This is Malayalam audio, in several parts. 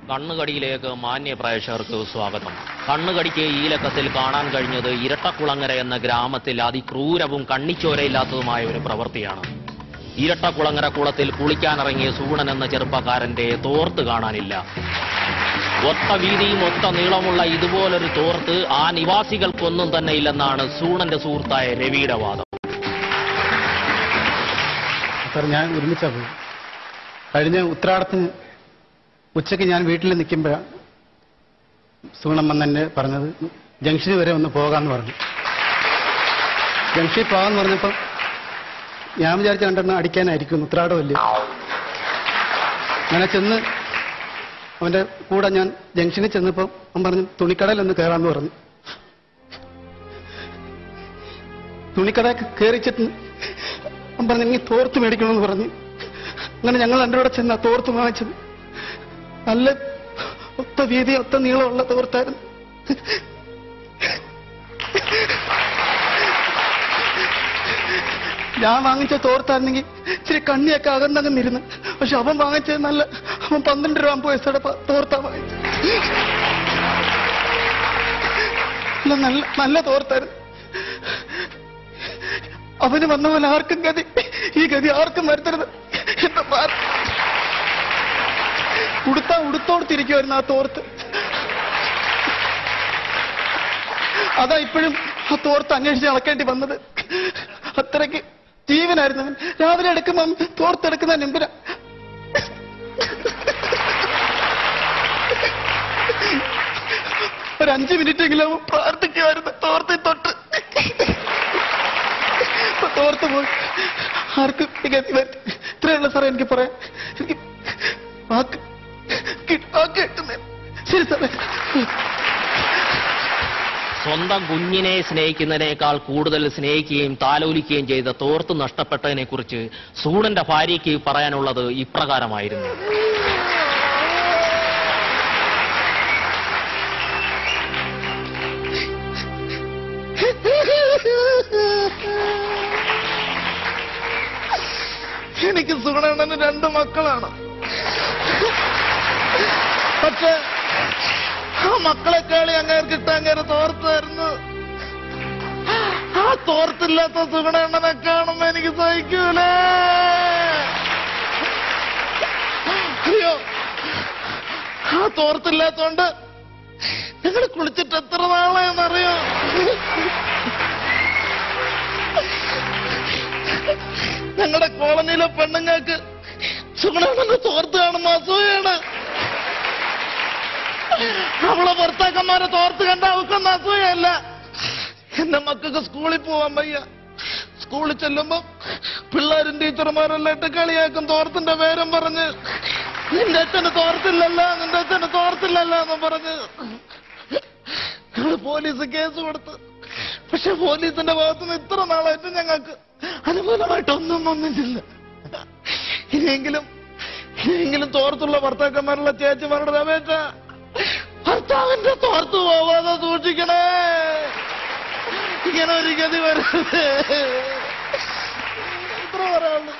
കണ്ണുകടിയിലേക്ക് മാന്യ പ്രേക്ഷകർക്ക് സ്വാഗതം. കണ്ണുകടിക്ക് ഈ ലക്കത്തിൽ കാണാൻ കഴിഞ്ഞത് ഇരട്ടക്കുളങ്ങര എന്ന ഗ്രാമത്തിൽ അതിക്രൂരവും കണ്ണിച്ചോരയില്ലാത്തതുമായ ഒരു പ്രവൃത്തിയാണ്. ഇരട്ടക്കുളങ്ങര കുളത്തിൽ കുളിക്കാനിറങ്ങിയ സൂണൻ എന്ന ചെറുപ്പക്കാരന്റെ തോർത്ത് കാണാനില്ല. ഒത്ത വീതിയും ഒത്ത നീളമുള്ള ഇതുപോലൊരു തോർത്ത് ആ നിവാസികൾക്കൊന്നും തന്നെ ഇല്ലെന്നാണ് സൂണന്റെ സുഹൃത്തായ രവിയുടെ വാദം. സാർ, ഞാൻ ഒരുമിച്ചാ പോയി. കഴിഞ്ഞ ഉത്രാടത്തിന് ഉച്ചയ്ക്ക് ഞാൻ വീട്ടിൽ നിൽക്കുമ്പോഴാണ് സൂണം വന്നെന്നെ പറഞ്ഞത് ജംഗ്ഷനിൽ വരെ ഒന്ന് പോകാമെന്ന് പറഞ്ഞു. ജംഗ്ഷനിൽ പോകാമെന്ന് പറഞ്ഞപ്പം ഞാൻ വിചാരിച്ച രണ്ടെണ്ണം അടിക്കാനായിരിക്കും, ഉത്രാടമല്ലേ. അങ്ങനെ ചെന്ന് അവന്റെ കൂടെ ഞാൻ ജംഗ്ഷനിൽ ചെന്നപ്പം അവൻ പറഞ്ഞു തുണിക്കടയിലൊന്ന് കയറാമെന്ന് പറഞ്ഞു. തുണിക്കട കയറിച്ചിട്ട് അവൻ പറഞ്ഞു എനിക്ക് തോർത്ത് മേടിക്കണമെന്ന് പറഞ്ഞു. അങ്ങനെ ഞങ്ങൾ രണ്ടും കൂടെ ചെന്ന തോർത്ത് വാങ്ങിച്ചത്. നല്ല ഒത്ത വീതി ഒത്ത നീളമുള്ള തോർത്തായിരുന്നു. ഞാൻ വാങ്ങിച്ച തോർത്തായിരുന്നെങ്കിൽ ഇച്ചിരി കണ്ണിയൊക്കെ അകന്നങ്ങ് ഇരുന്ന്. പക്ഷെ അവൻ വാങ്ങിച്ചത് അവൻ 12 രൂപ പൈസയുടെ തോർത്താ വാങ്ങിച്ചത്. നല്ല തോർത്തായിരുന്നു. അവന് വന്ന പോലെ ആർക്കും ഈ ഗതി ആർക്കും വരുത്തരുത്. എന്താ ഉടുത്തോടുത്തിരിക്കുമായിരുന്നു ആ തോർത്ത്. അതാ ഇപ്പോഴും ആ തോർത്ത് അന്വേഷിച്ച് നടക്കേണ്ടി വന്നത്. അത്രയ്ക്ക് ജീവനായിരുന്നു അവൻ. രാവിലെ എടുക്കുമ്പോ തോർത്തെടുക്കുന്ന നെമ്പുര. ഒരു 5 മിനിറ്റെങ്കിലും പ്രാർത്ഥിക്കുമായിരുന്നു തോർത്തി തൊട്ട്. തോർത്ത് പോയി ആർക്കും ഗതി വരും. ഇത്രയുള്ള സാറേ എനിക്ക് പറയാം. എനിക്ക് വാക്ക് കിട്ടുന്നേ. ശരി സാറേ. സ്വന്തം കുഞ്ഞിനെ സ്നേഹിക്കുന്നതിനേക്കാൾ കൂടുതൽ സ്നേഹിക്കുകയും താലോലിക്കുകയും ചെയ്ത തോർത്ത് നഷ്ടപ്പെട്ടതിനെ കുറിച്ച് സൂണന്റെ ഭാര്യയ്ക്ക് പറയാനുള്ളത് ഇപ്രകാരമായിരുന്നു. എനിക്ക് സുഗുണന് 2 മക്കളാണ്. പക്ഷെ ആ മക്കളെക്കാളി അങ്ങനെ കിട്ടാൻ തോർത്തായിരുന്നു. ആ തോർത്തില്ലാത്ത സുഗുണനെ കാണുമ്പോ എനിക്ക് സഹിക്കൂലേ. അയ്യോ, ആ തോർത്തില്ലാത്തോണ്ട് ഞങ്ങൾ കുളിച്ചിട്ട് എത്ര നാളെന്നറിയോ. ഞങ്ങളുടെ കോളനിയിലെ പെണ്ണുങ്ങൾക്ക് സുഗുണന്റെ തോർത്ത് കാണുമ്പോ അസൂയാണ്. അവളെ ഭർത്താക്കന്മാരെ തോർത്ത് കണ്ട അവക്കൊന്നും അസൂയല്ല. എന്റെ മക്കൾക്ക് സ്കൂളിൽ പോവാൻ വയ്യ. സ്കൂളിൽ ചെല്ലുമ്പോ പിള്ളേരും ടീച്ചർമാരെല്ലാം ഇട്ട് കളിയാക്കും തോർത്തിന്റെ പേരും പറഞ്ഞ്. നിന്റെ അച്ഛന് തോർത്തില്ലല്ലോ, നിന്റെ അച്ഛന് തോർത്തില്ലല്ലോ എന്ന് പറഞ്ഞ് ഞങ്ങൾ പോലീസ് കേസ് കൊടുത്ത്. പക്ഷെ പോലീസിന്റെ ഭാഗത്തുനിന്ന് ഇത്ര നാളായിട്ട് ഞങ്ങൾക്ക് അനുകൂലമായിട്ടൊന്നും വന്നിട്ടില്ല. ഇനിയെങ്കിലും തോർത്തുള്ള ഭർത്താക്കന്മാരുള്ള ചേച്ചിമാരുടെ അപേക്ഷ ഭർത്താവിന്റെ തോർത്ത് പോവാതെ സൂക്ഷിക്കണേ. ഇങ്ങനെ ഒരു ഗതി വരരുത്. ഇത്ര പറയാനുള്ളൂ.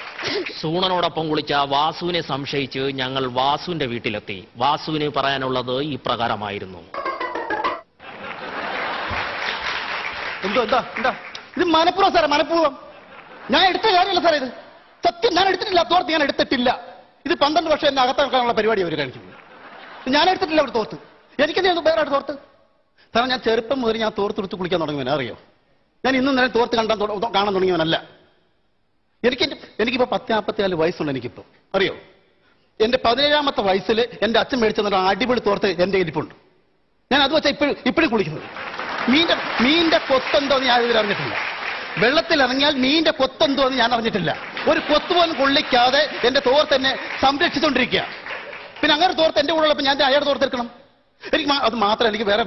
സൂണനോടൊപ്പം കുളിച്ച വാസുവിനെ സംശയിച്ച് ഞങ്ങൾ വാസുവിന്റെ വീട്ടിലെത്തി. വാസുവിന് പറയാനുള്ളത് ഇപ്രകാരമായിരുന്നു. എന്താ ഇത് മനഃപൂർവ്വം സാറേ, മനഃപൂർവ്വം. ഞാൻ എടുത്ത കാര്യമല്ല സാറേ ഇത്. സത്യം ഞാൻ എടുത്തിട്ടില്ല. തോർത്ത് ഞാൻ എടുത്തിട്ടില്ല. ഇത് 12 വർഷം എന്നെ അകത്താക്കാനുള്ള പരിപാടി അവർ കാണിക്കുന്നത്. ഞാൻ എടുത്തിട്ടില്ല ഒരു തോർത്ത്. എനിക്കെന്താ വേറെ തോർത്ത് സാറേ? ഞാൻ ചെറുപ്പം മുതൽ ഞാൻ തോർത്തെടുത്ത് കുളിക്കാൻ തുടങ്ങിയവനെ അറിയോ. ഞാൻ ഇന്നും നേരം തോർത്ത് കാണാൻ തുടങ്ങിയവനല്ല. എനിക്കിപ്പോ 10-54 വയസ്സുണ്ട്. എനിക്കിപ്പോ അറിയോ, എന്റെ 17ാമത്തെ വയസ്സിൽ എന്റെ അച്ഛൻ മേടിച്ചെന്ന അടിപൊളി തോർത്ത് എന്റെ ഇരിപ്പുണ്ട്. ഞാൻ അത് വെച്ചാൽ ഇപ്പോഴും കുളിക്കുന്നത്. മീന്റെ കൊത്തെന്തോന്ന് ഞാൻ ഇതിൽ അറിഞ്ഞിട്ടില്ല. വെള്ളത്തിൽ ഇറങ്ങിയാൽ മീന്റെ കൊത്തെന്തോന്ന് ഞാൻ അറിഞ്ഞിട്ടില്ല. ഒരു കൊത്ത് പോലും കൊള്ളിക്കാതെ എന്റെ തോർത്ത് എന്നെ സംരക്ഷിച്ചുകൊണ്ടിരിക്കുക. പിന്നെ അങ്ങനെ തോർത്ത് എന്റെ കൂടെ ഉള്ളപ്പോൾ ഞാൻ അയാളുടെ തോർത്തെടുക്കണം. എനിക്ക് അത് മാത്രമല്ല, എനിക്ക് വേറെ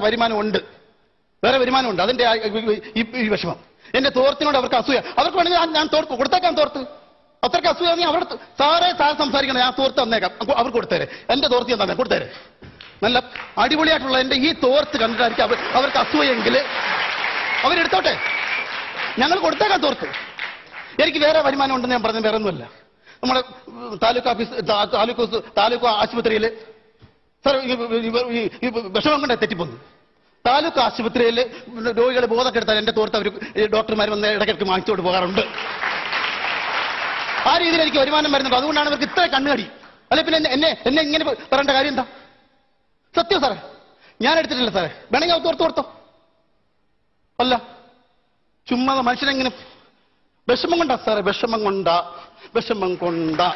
വരുമാനമുണ്ട്. അതിന്റെ ഈ വിഷമം. എന്റെ തോർത്തിനോട് അവർക്ക് അസൂയ. അവർക്ക് വേണമെങ്കിൽ ഞാൻ കൊടുത്തേക്കാം തോർത്ത്. അത്രയ്ക്ക് അസൂയ അവിടെ സാറേ സംസാരിക്കണം. ഞാൻ തോർത്ത് തന്നേക്കാം, അവർക്ക് കൊടുത്തേരെ. എന്റെ തോർത്ത് ഞാൻ തന്നെ കൊടുത്തേരെ. നല്ല അടിപൊളിയായിട്ടുള്ള എന്റെ ഈ തോർത്ത് കണ്ടിട്ടായിരിക്കും അവർക്ക് അസൂയെങ്കിൽ അവരെടുത്തോട്ടെ. ഞങ്ങൾ കൊടുത്തേക്കാം തോർത്ത്. എനിക്ക് വേറെ വരുമാനം ഉണ്ടെന്ന് ഞാൻ പറഞ്ഞത് വേറെ ഒന്നുമല്ല. നമ്മുടെ താലൂക്ക് ആശുപത്രിയിൽ സാർ വിഷമം കൊണ്ടാ തെറ്റിപ്പോന്നു. താലൂക്ക് ആശുപത്രിയിൽ രോഗികളെ ബോധക്കെടുത്താൽ എന്റെ തോർത്ത് അവർ ഡോക്ടർമാർ വന്ന് ഇടയ്ക്കിടയ്ക്ക് വാങ്ങിച്ചുകൊണ്ട് പോകാറുണ്ട്. ആ രീതിയിൽ എനിക്ക് വരുമാനം വരുന്നുണ്ട്. അതുകൊണ്ടാണ് ഇവർക്ക് ഇത്ര കണ്ണുകടി. അല്ലെ പിന്നെ എന്നെ ഇങ്ങനെ പറയേണ്ട കാര്യം എന്താ? സത്യം സാറേ, ഞാൻ എടുത്തിട്ടില്ല സാറേ. വേണമെങ്കിൽ തോർത്ത് കൊടുത്തോ. അല്ല, ചുമ്മാ മനുഷ്യനെങ്ങനെ വിഷമം കൊണ്ടാ സാറേ, വിഷമം കൊണ്ടാ.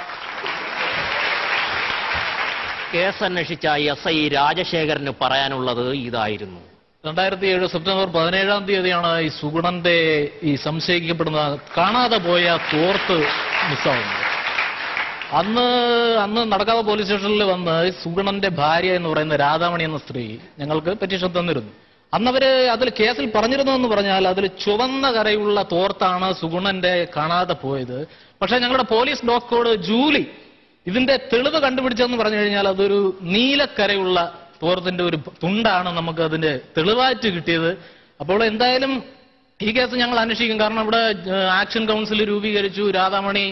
കേസ് അന്വേഷിച്ച SI രാജശേഖരന് പറയാനുള്ളത് ഇതായിരുന്നു. 2007 സെപ്റ്റംബർ 17-ാം തീയതിയാണ് ഈ സുഗുണന്റെ ഈ സംശയിക്കപ്പെടുന്ന കാണാതെ പോയ തോർത്ത് മിസ്സാവുന്നത്. അന്ന് നടക്കാതെ പോലീസ് സ്റ്റേഷനിൽ വന്ന് സുഗുണന്റെ ഭാര്യ എന്ന് പറയുന്ന രാധാമണി എന്ന സ്ത്രീ ഞങ്ങൾക്ക് പെറ്റീഷൻ തന്നിരുന്നു. അന്നവര് അതിൽ കേസിൽ പറഞ്ഞിരുന്നതെന്ന് പറഞ്ഞാൽ അതിൽ ചുവന്ന കരയുള്ള തോർത്താണ് സുഗുണന്റെ കാണാതെ പോയത്. പക്ഷെ ഞങ്ങളുടെ പോലീസ് ഡോക്ടറോട് ജൂലി ഇതിന്റെ തെളിവ് കണ്ടുപിടിച്ചതെന്ന് പറഞ്ഞു കഴിഞ്ഞാൽ അതൊരു നീലക്കരയുള്ള തോർത്തിന്റെ ഒരു തുണ്ടാണ് നമുക്ക് അതിന്റെ തെളിവായിട്ട് കിട്ടിയത്. അപ്പോൾ എന്തായാലും ഈ കേസ് ഞങ്ങൾ അന്വേഷിക്കും. കാരണം ഇവിടെ ആക്ഷൻ കൗൺസിൽ രൂപീകരിച്ചു. രാധാമണി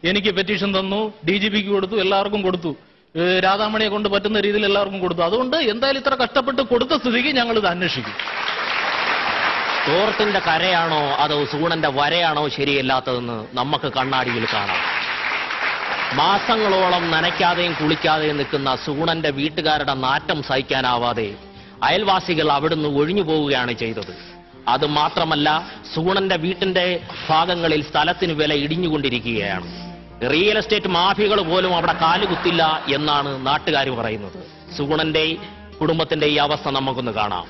എനിക്ക് പെറ്റീഷൻ തന്നു, DGPക്ക് കൊടുത്തു, എല്ലാവർക്കും കൊടുത്തു. രാധാമണിയെ കൊണ്ട് പറ്റുന്ന രീതിയിൽ എല്ലാവർക്കും കൊടുത്തു. അതുകൊണ്ട് എന്തായാലും ഇത്ര കഷ്ടപ്പെട്ട് കൊടുത്ത സ്ഥിതിക്ക് ഞങ്ങൾ ഇത് അന്വേഷിക്കും. തോർത്തിന്റെ കരയാണോ അതോ സുഗുണന്റെ വരയാണോ ശരിയല്ലാത്തതെന്ന് നമുക്ക് കണ്ണാടിയിൽ കാണാം. മാസങ്ങളോളം നനയ്ക്കാതെയും കുളിക്കാതെയും നിൽക്കുന്ന സുഗുണന്റെ വീട്ടുകാരുടെ നാറ്റം സഹിക്കാനാവാതെ അയൽവാസികൾ അവിടുന്ന് ഒഴിഞ്ഞു പോവുകയാണ് ചെയ്തത്. അത് മാത്രമല്ല, സുഗുണന്റെ വീട്ടിന്റെ ഭാഗങ്ങളിൽ സ്ഥലത്തിന് വില ഇടിഞ്ഞുകൊണ്ടിരിക്കുകയാണ്. റിയൽ എസ്റ്റേറ്റ് മാഫിയകൾ പോലും അവിടെ കാലുകുത്തില്ല എന്നാണ് നാട്ടുകാർ പറയുന്നത്. സുഗുണന്റെ കുടുംബത്തിന്റെ ഈ അവസ്ഥ നമുക്കൊന്ന് കാണാം.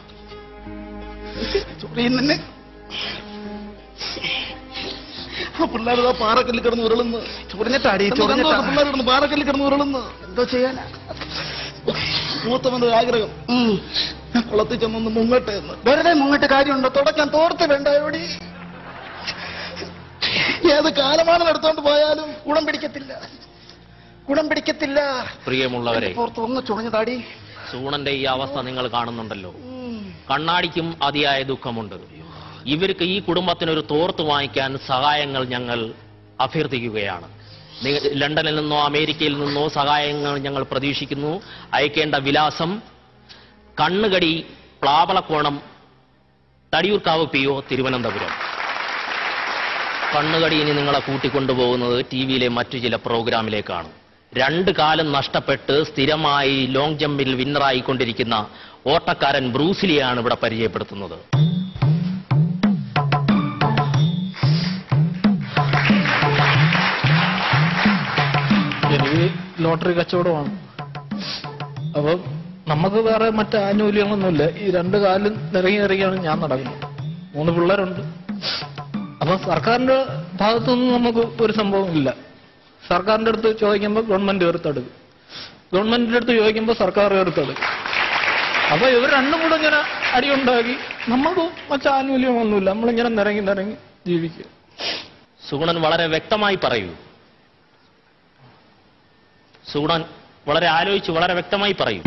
പിള്ളേർ പാറക്കല്ലിൽ കിടന്ന് ഉരുളുന്നു. പിള്ളേർ കിടന്ന് പാറക്കല്ലിൽ കിടന്ന് ഉരുളുന്നു. എന്തോ ചെയ്യാനാ? മൂത്തമെന്ന് ആഗ്രഹം കുളത്തിൽ ചെന്നൊന്ന് മുങ്ങട്ടെ എന്ന്. വെറുതെ മുങ്ങട്ട് കാര്യമുണ്ടോ? തുടക്കാൻ തോർത്ത് വേണ്ട. എവിടെ ഏത് കാലമാണ് എടുത്തോണ്ട് പോയാലും ഗുണം പിടിക്കത്തില്ല. പ്രിയമുള്ളവരെ, ഒന്ന് ചുണഞ്ഞതാടി. സുഗുണന്റെ ഈ അവസ്ഥ നിങ്ങൾ കാണുന്നുണ്ടല്ലോ. കണ്ണാടിക്കും അതിയായ ദുഃഖമുണ്ട്. ഇവർക്ക് ഈ കുടുംബത്തിനൊരു തോർത്ത് വാങ്ങിക്കാൻ സഹായങ്ങൾ ഞങ്ങൾ അഭ്യർത്ഥിക്കുകയാണ്. ലണ്ടനിൽ നിന്നോ അമേരിക്കയിൽ നിന്നോ സഹായങ്ങൾ ഞങ്ങൾ പ്രതീക്ഷിക്കുന്നു. അയക്കേണ്ട വിലാസം കണ്ണുകടി, പ്ലാവളക്കോണം, തടിയൂർക്കാവ് PO, തിരുവനന്തപുരം. കണ്ണുകടി ഇനി നിങ്ങളെ കൂട്ടിക്കൊണ്ടുപോകുന്നത് TV-യിലെ മറ്റു ചില പ്രോഗ്രാമിലേക്കാണ്. 2 കാലം നഷ്ടപ്പെട്ട് സ്ഥിരമായി ലോങ് ജമ്പിൽ വിന്നറായിക്കൊണ്ടിരിക്കുന്ന ഓട്ടക്കാരൻ ബ്രൂസിലിയാണ് ഇവിടെ പരിചയപ്പെടുത്തുന്നത്. ലോട്ടറി കച്ചവടമാണ്. അപ്പം നമുക്ക് വേറെ മറ്റ് ആനുകൂല്യങ്ങളൊന്നുമില്ല. ഈ 2 കാലും നിറങ്ങിയാണ് ഞാൻ നടക്കുന്നത്. 3 പിള്ളേരുണ്ട്. അപ്പൊ സർക്കാരിന്റെ ഭാഗത്തുനിന്ന് നമുക്ക് ഒരു സംഭവം ഇല്ല. സർക്കാരിന്റെ അടുത്ത് ചോദിക്കുമ്പോൾ ഗവൺമെന്റ് എതിർത്തെടുക്കും, ഗവൺമെന്റിന്റെ അടുത്ത് ചോദിക്കുമ്പോൾ സർക്കാർ എതിർത്തെടുക്കും. അപ്പൊ ഇവർ രണ്ടും കൂടെ ഇങ്ങനെ അടിയുണ്ടാക്കി നമുക്ക് മറ്റു ആനുകൂല്യമൊന്നുമില്ല. നമ്മളിങ്ങനെ നിറങ്ങി ജീവിക്കുക. സുഗുണൻ വളരെ വ്യക്തമായി പറയൂ. സുഗുണൻ വളരെ ആലോചിച്ച് വളരെ വ്യക്തമായി പറയൂ.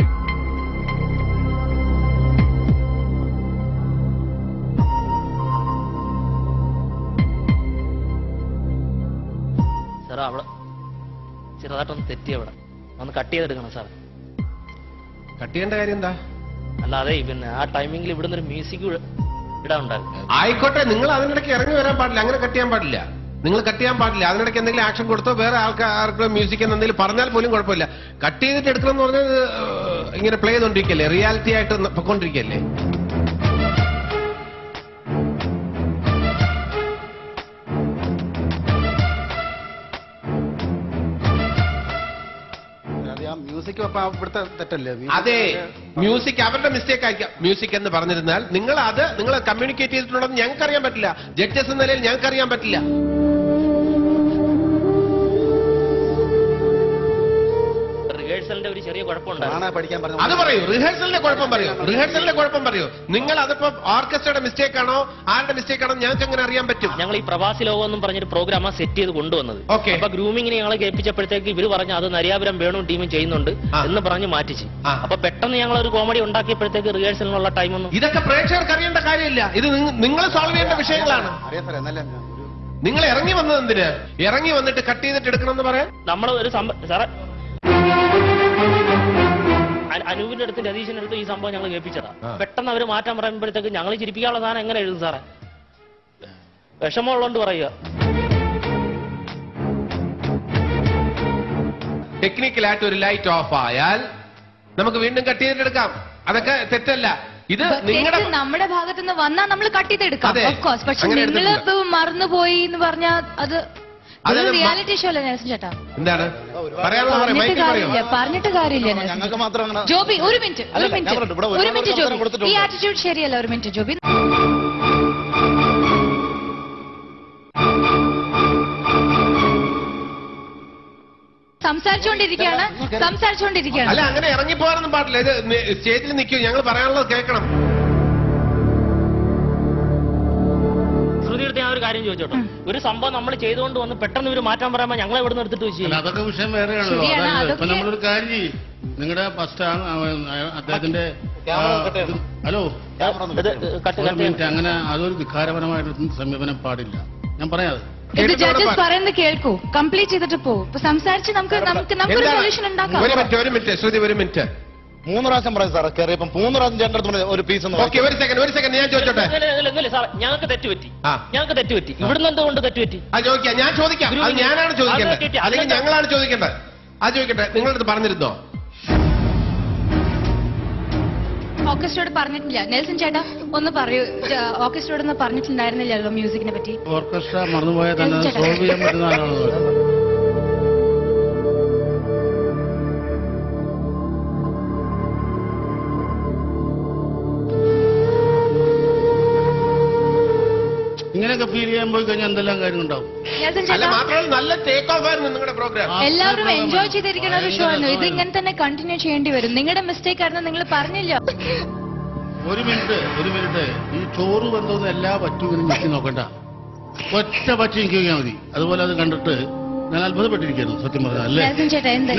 സാർ അവിടെ ചെറുതായിട്ടൊന്ന് തെറ്റിയവിടെ ഒന്ന് കട്ട് ചെയ്തെടുക്കണം സാർ. കട്ട് ചെയ്യേണ്ട കാര്യം എന്താ? അല്ലാതെ പിന്നെ ആ ടൈമിംഗിൽ ഇവിടുന്ന് ഒരു മ്യൂസിക് ഇടാനുണ്ടായിരുന്നു. ആയിക്കോട്ടെ, നിങ്ങൾ അതിനിടയ്ക്ക് ഇറങ്ങി വരാൻ പാടില്ല. അങ്ങനെ കട്ട് ചെയ്യാൻ പാടില്ല. നിങ്ങൾ കട്ട് ചെയ്യാൻ പാടില്ല. അതിനിടയ്ക്ക് എന്തെങ്കിലും ആക്ഷൻ കൊടുത്തോ വേറെ ആൾക്കാർക്ക് മ്യൂസിക് എന്തെങ്കിലും പറഞ്ഞാൽ പോലും കുഴപ്പമില്ല. കട്ട് ചെയ്തിട്ട് എടുക്കണം എന്ന് പറഞ്ഞാൽ ഇങ്ങനെ പ്ലേ ചെയ്തോണ്ടിരിക്കല്ലേ, റിയാലിറ്റി ആയിട്ട് പൊക്കോണ്ടിരിക്കല്ലേ. ഇവിടുത്തെ തെറ്റല്ലേ? അതെ, മ്യൂസിക് അവരുടെ മിസ്റ്റേക്ക് ആയിരിക്കാം. മ്യൂസിക് എന്ന് പറഞ്ഞിരുന്നാൽ നിങ്ങൾ കമ്മ്യൂണിക്കേറ്റ് ചെയ്തിട്ടുണ്ടെന്ന് ഞങ്ങൾക്ക് അറിയാൻ പറ്റില്ല. ജഡ്ജസ് എന്ന നിലയിൽ ഞങ്ങൾക്ക് അറിയാൻ പറ്റില്ല. റിഹേഴ്സലിന്റെ ഒരു ചെറിയ കുഴപ്പമുണ്ടായിരുന്നു. അത് പറയൂ, റിഹേഴ്സലിന്റെ കുഴപ്പം പറയൂ. നിങ്ങൾ അതിപ്പോ ഓർക്കസ്ട്രയുടെ മിസ്റ്റേക്ക് ആണോ ആരുടെ മിസ്റ്റേക്ക് ആണോ ഞങ്ങൾക്ക് എങ്ങനെ അറിയാൻ പറ്റും? ഞങ്ങൾ ഈ പ്രവാസി ലോകം എന്നും പറഞ്ഞൊരു പ്രോഗ്രാം സെറ്റ് ചെയ്ത് കൊണ്ടുവന്നത്. അപ്പൊ ഗ്രൂമിങ്ങിന് ഞങ്ങളെ കേൾപ്പിച്ചപ്പോഴത്തേക്ക് ഇവര് പറഞ്ഞു അത് നരിയാപുരം വേണു ടീമും ചെയ്യുന്നുണ്ട് എന്ന് പറഞ്ഞ് മാറ്റിച്ച്. അപ്പൊ പെട്ടെന്ന് ഞങ്ങൾ ഒരു കോമഡി ഉണ്ടാക്കിയപ്പോഴത്തേക്ക് റിഹേഴ്സലിനുള്ള ടൈമൊന്നും. ഇതൊക്കെ പ്രേക്ഷകർക്ക് അറിയേണ്ട കാര്യമില്ല. ഇത് നിങ്ങൾ സോൾവ് ചെയ്യേണ്ട വിഷയങ്ങളാണ്. നിങ്ങൾ ഇറങ്ങി വന്നത് എന്തിന്? ഇറങ്ങി വന്നിട്ട് കട്ട് ചെയ്തിട്ട് എടുക്കണം എന്ന് പറയാൻ നമ്മൾ ഒരു സാറേ അനൂപിന്റെ അടുത്ത് രതീഷിന്റെ അടുത്ത് ഈ സംഭവം ഞങ്ങൾ കേൾപ്പിച്ചതാ. പെട്ടെന്ന് അവര് മാറ്റാൻ പറയുമ്പോഴത്തേക്ക് ഞങ്ങൾ ചിരിപ്പിക്കാനുള്ള സാധനം എങ്ങനെ എഴുതും സാറേ? വിഷമമുള്ളതുകൊണ്ട് പറയുക. ടെക്നിക്കലായിട്ട് ഒരു ലൈറ്റ് ഓഫ് ആയാൽ നമുക്ക് വീണ്ടും കട്ട് ചെയ്തെടുക്കാം. അതൊക്കെ തെറ്റല്ല. ഇത് നിങ്ങളുടെ നമ്മുടെ ഭാഗത്തു നിന്ന് വന്നാൽ നമ്മൾ കട്ട് ചെയ്തെടുക്കാം. പക്ഷെ നിങ്ങൾ ഇപ്പൊ മറന്നുപോയി എന്ന് പറഞ്ഞാൽ അത് റിയാലിറ്റി ഷോ അല്ലേ നെൽസൺ ചേട്ടാ? എന്താണ് പറഞ്ഞിട്ട് കാര്യമില്ല. ജോബി ഒരു മിനിറ്റ് ജോബി, ഈ ആറ്റിറ്റ്യൂഡ് ശരിയല്ല. ഒരു മിനിറ്റ് ജോബി. സംസാരിച്ചുകൊണ്ടിരിക്കുകയാണ്. അല്ല, അങ്ങനെ ഇറങ്ങിപ്പോകാനൊന്നും പാടില്ല. ഇത് സ്റ്റേജിൽ നിൽക്കൂ, ഞങ്ങൾ പറയാനുള്ളത് കേൾക്കണം. ശ്രുതിയെടുത്ത് ഞാൻ ഒരു കാര്യം ചോദിച്ചോട്ടോ. ഒരു സംഭവം നമ്മൾ ചെയ്തുകൊണ്ട് വന്ന് പെട്ടെന്ന് ഇവര് മാറ്റാൻ പറയുമ്പോൾ ഞങ്ങളെ ഇവിടെ നിന്ന് എടുത്തിട്ട് വെച്ചു. അതൊക്കെ വിഷയം വേറെയാണല്ലോ. ഇപ്പൊ നമ്മളൊരു കാര്യം ചെയ്യും. നിങ്ങളുടെ ഫസ്റ്റ് അദ്ദേഹത്തിന്റെ ഹലോ അങ്ങനെ അതൊരു വികാരപരമായിട്ടൊന്നും സമീപനം പാടില്ല. ഞാൻ പറയാതെ ഇത് ജഡ്ജസ് പറയുന്നത് കേൾക്കൂ, കംപ്ലീറ്റ് ചെയ്തിട്ട് പോകും. ഇപ്പൊ സംസാരിച്ച് നമുക്ക് സൊല്യൂഷൻ ഉണ്ടാക്കാം. ഒരു മിനിറ്റ് ശ്രുതി, ഒരു മിനിറ്റ്. 3 പ്രാവശ്യം പറയാം സാറേ കയറിയപ്പം 3 പ്രാവശ്യം ചേട്ടൻ അടുത്ത് ഒരു പീസ്. ഒരു സെക്കൻഡ് ഞാൻ ചോദിച്ചോട്ടെ. ഞങ്ങൾക്ക് തെറ്റുപറ്റി. ഇവിടുന്ന് എന്തുകൊണ്ട് തെറ്റുപറ്റി? ഞാൻ ചോദിക്കാം. അത് ഞാനാണ് ചോദിക്കേണ്ടത്, അല്ലെങ്കിൽ ഞങ്ങളാണ് ചോദിക്കേണ്ടത്. അത് ചോദിക്കട്ടെ. നിങ്ങളടുത്ത് പറഞ്ഞിരുന്നോ? ഓർക്കസ്ട്രയോട് പറഞ്ഞിട്ടില്ല. നെൽസൺ ചേട്ടാ ഒന്ന് പറയൂ, ഓർക്കസ്ട്രയോടൊന്നും പറഞ്ഞിട്ടുണ്ടായിരുന്നില്ലല്ലോ മ്യൂസിക്കിനെ പറ്റി. ഓർക്കസ്ട്ര മറന്നുപോയാൽ തന്നെ സോൾവ് ചെയ്യാൻ പറ്റുന്നതാണോ? ഇങ്ങനെയൊക്കെ ഫീൽ ചെയ്യാൻ പോയി കഴിഞ്ഞാൽ എന്തെല്ലാം കാര്യങ്ങളുണ്ടാവും. നല്ല ടേക്ക് ഓഫ് ആയിരുന്നു നിങ്ങളുടെ പ്രോഗ്രാം. എല്ലാവരും എൻജോയ് ചെയ്തിരിക്കുന്ന ഒരു ഷോ ആയിരുന്നു. ഇത് ഇങ്ങനെ തന്നെ കണ്ടിന്യൂ ചെയ്യേണ്ടി വരും. നിങ്ങളുടെ മിസ്റ്റേക്ക് ആയിരുന്നു, നിങ്ങൾ പറഞ്ഞില്ല. ഒരു മിനിറ്റ് ഈ ചോറ് ബന്ധമൊന്നും എല്ലാ പറ്റും ഇങ്ങനെ ഞെക്കി നോക്കണ്ട. ഒറ്റ പറ്റി എനിക്ക് നോക്കിയാൽ മതി. അതുപോലെ അത് കണ്ടിട്ട് ഞാൻ അത്ഭുതപ്പെട്ടിരിക്കുന്നു സത്യം പറഞ്ഞാൽ. അല്ലേ,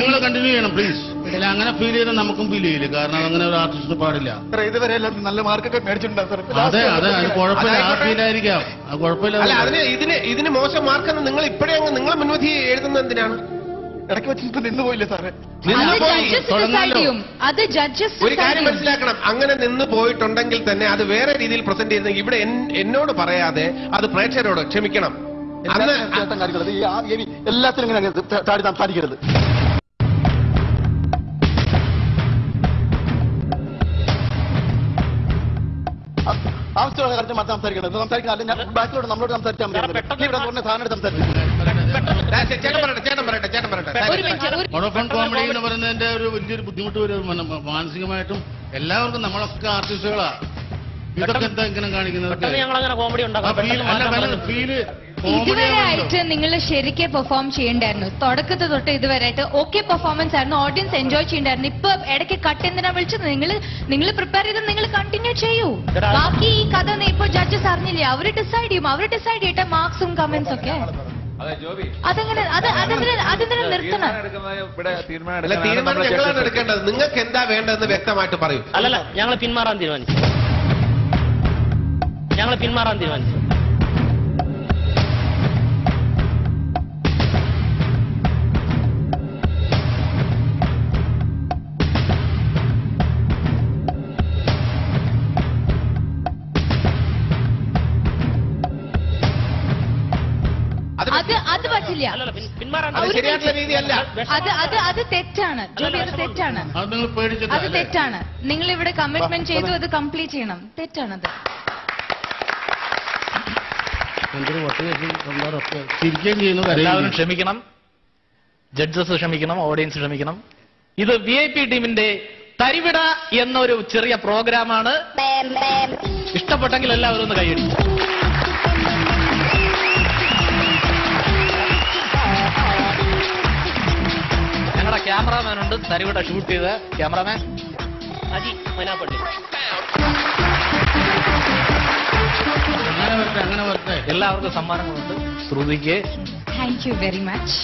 നിങ്ങൾ കണ്ടിന്യൂ ചെയ്യണം പ്ലീസ്. അല്ല, അങ്ങനെ ഫീൽ ചെയ്താൽ നമുക്കും ഫീൽ ചെയ്യില്ല. കാരണം അങ്ങനെ ഒരു ആർട്ടിസ്റ്റിന് പാടില്ല. ഇതുവരെ നല്ല മാർക്കൊക്കെ മേടിച്ചിട്ടുണ്ടാവും. അതെ അത് കുഴപ്പമില്ല. ആ ഫീലായിരിക്കാം. അത് കുഴപ്പമില്ല. ഇതിന് മോശം മാർക്കെന്ന് നിങ്ങൾ ഇപ്പോഴേ അങ്ങ് നിങ്ങളെ മുൻവിധി എഴുതുന്നത് എന്തിനാണ്? ഇടയ്ക്ക് വെച്ചിട്ട് നിന്ന് പോയില്ലേ സാറേ? അത് ജഡ്ജസ് ഒരു കാര്യം മനസ്സിലാക്കണം. അങ്ങനെ നിന്ന് പോയിട്ടുണ്ടെങ്കിൽ തന്നെ അത് വേറെ രീതിയിൽ പ്രസന്റ് ചെയ്യുന്നെങ്കിൽ ഇവിടെ എന്നോട് പറയാതെ അത് പ്രേക്ഷകരോട് ക്ഷമിക്കണം. എല്ലാത്തിനും ഇങ്ങനെ ചാടി സംസാരിക്കരുത്. ആവശ്യമുള്ള കാര്യം മാത്രം സംസാരിക്കണം. സംസാരിക്കാൻ ഞാൻ ബാക്കിലോട്ട് നമ്മളോട് സംസാരിച്ചാൽ മതി. ഇവിടെ പറഞ്ഞ സാധനം സംസാരിക്കും. മൊണോഫോൺ കോമഡി എന്ന് പറയുന്നതിന്റെ ഒരു വലിയൊരു ബുദ്ധിമുട്ട് വരും മാനസികമായിട്ടും. എല്ലാവർക്കും നമ്മളൊക്കെ ആർട്ടിസ്റ്റുകളാ. ഇതൊക്കെ എന്താ ഇങ്ങനെ കാണിക്കുന്നത്? ഇതുവരെയായിട്ട് നിങ്ങൾ ശരിക്കും പെർഫോം ചെയ്യണ്ടായിരുന്നു. തുടക്കത്തിൽ തൊട്ട് ഇതുവരെയായിട്ട് ഓക്കെ പെർഫോമൻസ് ആയിരുന്നു. ഓഡിയൻസ് എൻജോയ് ചെയ്യണ്ടായിരുന്നു. ഇപ്പൊ ഇടയ്ക്ക് കട്ട് എന്തിനാ വിളിച്ചത്? നിങ്ങൾ പ്രിപ്പയർ ചെയ്ത് നിങ്ങൾ കണ്ടിന്യൂ ചെയ്യൂ. ബാക്കി ഈ കഥ ഇപ്പൊ ജഡ്ജസ് അറിഞ്ഞില്ലേ? അവര് ഡിസൈഡ് ചെയ്യും. അവര് ഡിസൈഡ് ചെയ്യട്ടെ മാർക്സും കമന്റ്സ് ഒക്കെ. അതെങ്ങനെ അതെന്തിനാ നിർത്തണം? തീരുമാനം ഞങ്ങളാണ് എടുക്കേണ്ടത്. നിങ്ങൾക്ക് എന്താ വേണ്ടതെന്ന് വ്യക്തമായിട്ട് പറയൂ. അല്ലല്ല, ഞങ്ങൾ പിന്മാറാൻ തീരുമാനിച്ചു. അത് പറ്റില്ല. അത് തെറ്റാണ് ജോബി, അത് തെറ്റാണ്. അത് തെറ്റാണ്. നിങ്ങൾ ഇവിടെ കമ്മിറ്റ്മെന്റ് ചെയ്തു, അത് കംപ്ലീറ്റ് ചെയ്യണം. തെറ്റാണത്. എല്ലാവരും ക്ഷമിക്കണം. ജഡ്ജസ് ക്ഷമിക്കണം. ഓഡിയൻസ് ക്ഷമിക്കണം. ഇത് VIP ടീമിന്റെ തരിവിട എന്നൊരു ചെറിയ പ്രോഗ്രാമാണ്. ഇഷ്ടപ്പെട്ടെങ്കിൽ എല്ലാവരും ഒന്ന് കൈയടി. ഞങ്ങളുടെ ക്യാമറാമാൻ ഉണ്ട് തരിവിട ഷൂട്ട് ചെയ്ത്. ക്യാമറാമാൻ അജി മനാപ്പള്ളി. അങ്ങനെ വരട്ടെ. എല്ലാവർക്കും സമ്മാനങ്ങളുണ്ട്. ശ്രുതിക്ക് thank you very much.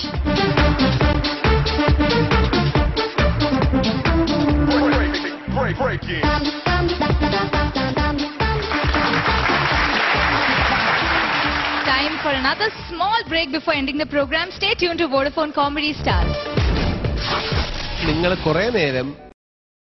Time for another small break before ending the program. Stay tuned to Vodafone Comedy Stars. നിങ്ങൾ കുറെ നേരം